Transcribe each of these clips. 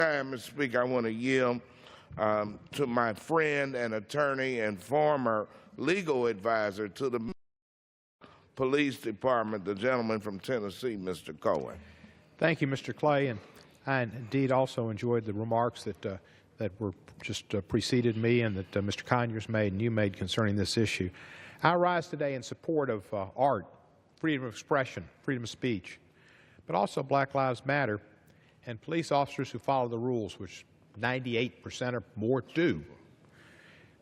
Mr. Speaker, I want to yield to my friend and attorney and former legal advisor to the police department, the gentleman from Tennessee, Mr. Cohen. Thank you, Mr. Clay, and I indeed also enjoyed the remarks that were just preceded me and that Mr. Conyers made and you made concerning this issue. I rise today in support of art, freedom of expression, freedom of speech, but also Black Lives Matter and police officers who follow the rules, which 98% or more do,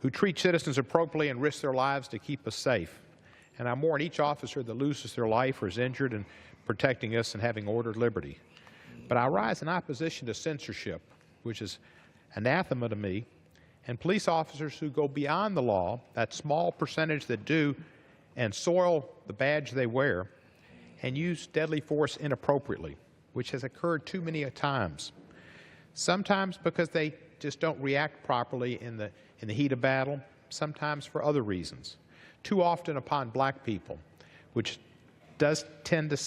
who treat citizens appropriately and risk their lives to keep us safe. And I mourn each officer that loses their life or is injured in protecting us and having ordered liberty. But I rise in opposition to censorship, which is anathema to me, and police officers who go beyond the law, that small percentage that do, and soil the badge they wear, and use deadly force inappropriately, which has occurred too many times. Sometimes because they just don't react properly in the heat of battle, sometimes for other reasons. Too often upon black people, which does tend to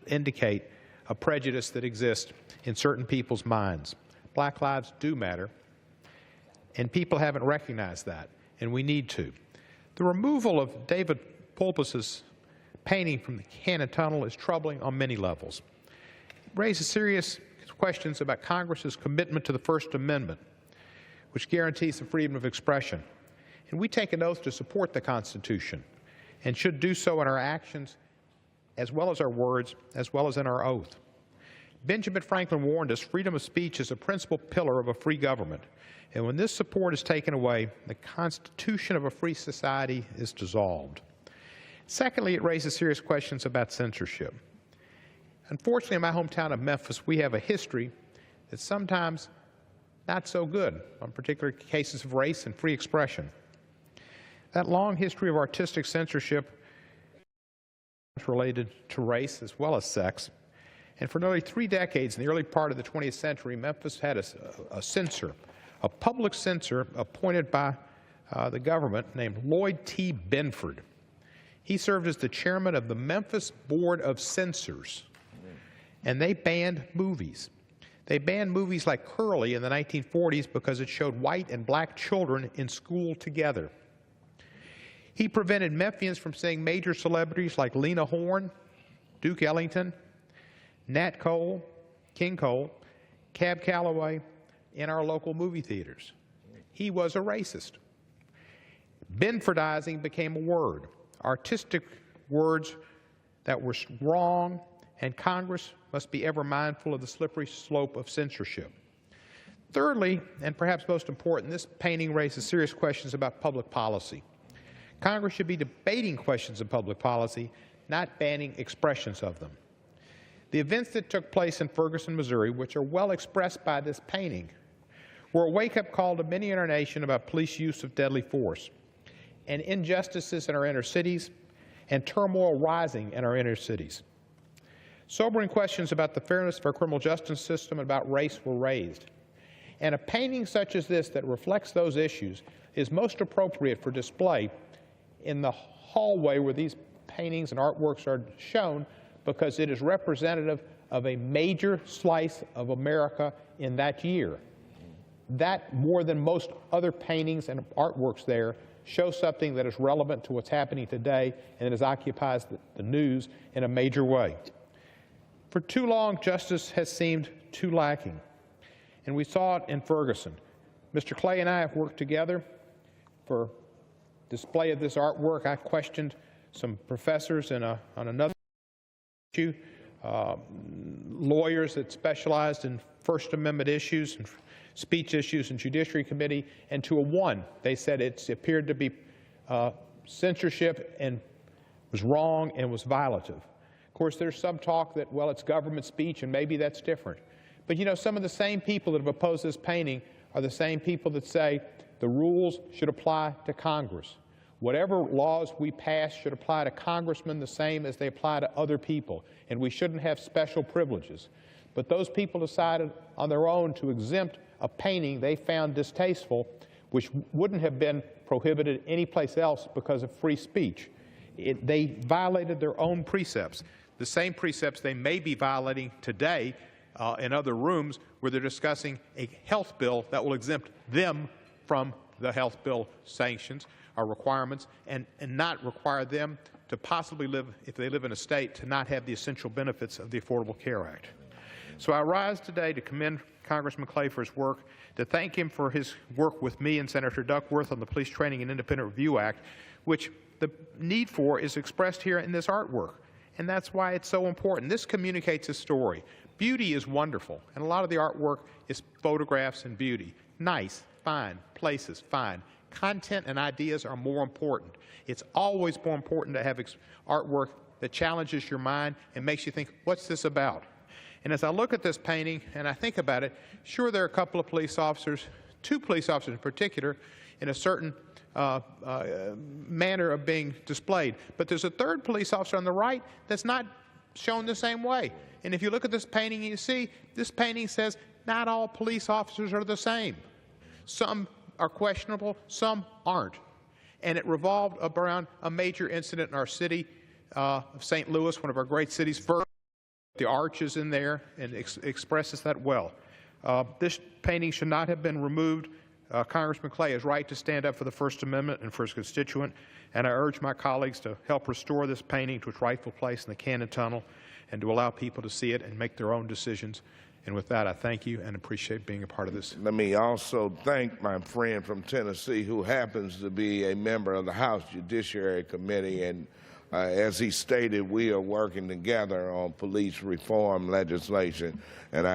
indicate a prejudice that exists in certain people's minds. Black lives do matter, and people haven't recognized that, and we need to. The removal of David Pulpus's painting from the Cannon Tunnel is troubling on many levels. It raises serious questions about Congress's commitment to the First Amendment, which guarantees the freedom of expression. And we take an oath to support the Constitution and should do so in our actions as well as our words, as well as in our oath. Benjamin Franklin warned us freedom of speech is a principal pillar of a free government. And when this support is taken away, the Constitution of a free society is dissolved. Secondly, it raises serious questions about censorship. Unfortunately, in my hometown of Memphis, we have a history that's sometimes not so good on particular cases of race and free expression. That long history of artistic censorship is related to race as well as sex. And for nearly 3 decades, in the early part of the 20th century, Memphis had a censor, a public censor appointed by the government named Lloyd T. Benford. He served as the chairman of the Memphis Board of Censors, and they banned movies. They banned movies like Curly in the 1940s because it showed white and black children in school together. He prevented Memphians from seeing major celebrities like Lena Horne, Duke Ellington, Nat Cole, King Cole, Cab Calloway in our local movie theaters. He was a racist. Benfordizing became a word, artistic words that were wrong, and Congress must be ever mindful of the slippery slope of censorship. Thirdly, and perhaps most important, this painting raises serious questions about public policy. Congress should be debating questions of public policy, not banning expressions of them. The events that took place in Ferguson, Missouri, which are well expressed by this painting, were a wake-up call to many in our nation about police use of deadly force and injustices in our inner cities and turmoil rising in our inner cities. Sobering questions about the fairness of our criminal justice system and about race were raised. And a painting such as this that reflects those issues is most appropriate for display in the hallway where these paintings and artworks are shown, because it is representative of a major slice of America in that year. That, more than most other paintings and artworks there, shows something that is relevant to what's happening today and that occupies the news in a major way. For too long, justice has seemed too lacking, and we saw it in Ferguson. Mr. Clay and I have worked together for display of this artwork. I questioned some professors on another issue, lawyers that specialized in First Amendment issues and speech issues in Judiciary Committee, and to a one, they said it appeared to be censorship and was wrong and was violative. Of course, there's some talk that, well, it's government speech and maybe that's different. But you know, some of the same people that have opposed this painting are the same people that say the rules should apply to Congress. Whatever laws we pass should apply to congressmen the same as they apply to other people, and we shouldn't have special privileges. But those people decided on their own to exempt a painting they found distasteful, which wouldn't have been prohibited anyplace else because of free speech. They violated their own precepts, the same precepts they may be violating today in other rooms where they're discussing a health bill that will exempt them from the health bill sanctions or requirements and not require them to possibly live, if they live in a state, to not have the essential benefits of the Affordable Care Act. So I rise today to commend Congressman Clay for his work, to thank him for his work with me and Senator Duckworth on the Police Training and Independent Review Act, which the need for is expressed here in this artwork. And that's why it's so important. This communicates a story. Beauty is wonderful, and a lot of the artwork is photographs and beauty. Nice, fine, places, fine. Content and ideas are more important. It's always more important to have artwork that challenges your mind and makes you think, what's this about? And as I look at this painting and I think about it, sure, there are a couple of police officers, 2 police officers in particular, in a certain manner of being displayed. But there's a 3rd police officer on the right that's not shown the same way. And if you look at this painting, you see this painting says not all police officers are the same. Some are questionable, some aren't. And it revolved around a major incident in our city of St. Louis, one of our great cities. First, the arch is in there and expresses that well. This painting should not have been removed. Congressman Clay is right to stand up for the First Amendment and for his constituent, and I urge my colleagues to help restore this painting to its rightful place in the Cannon Tunnel and to allow people to see it and make their own decisions. And with that, I thank you and appreciate being a part of this. Let me also thank my friend from Tennessee who happens to be a member of the House Judiciary Committee, and as he stated, we are working together on police reform legislation, and I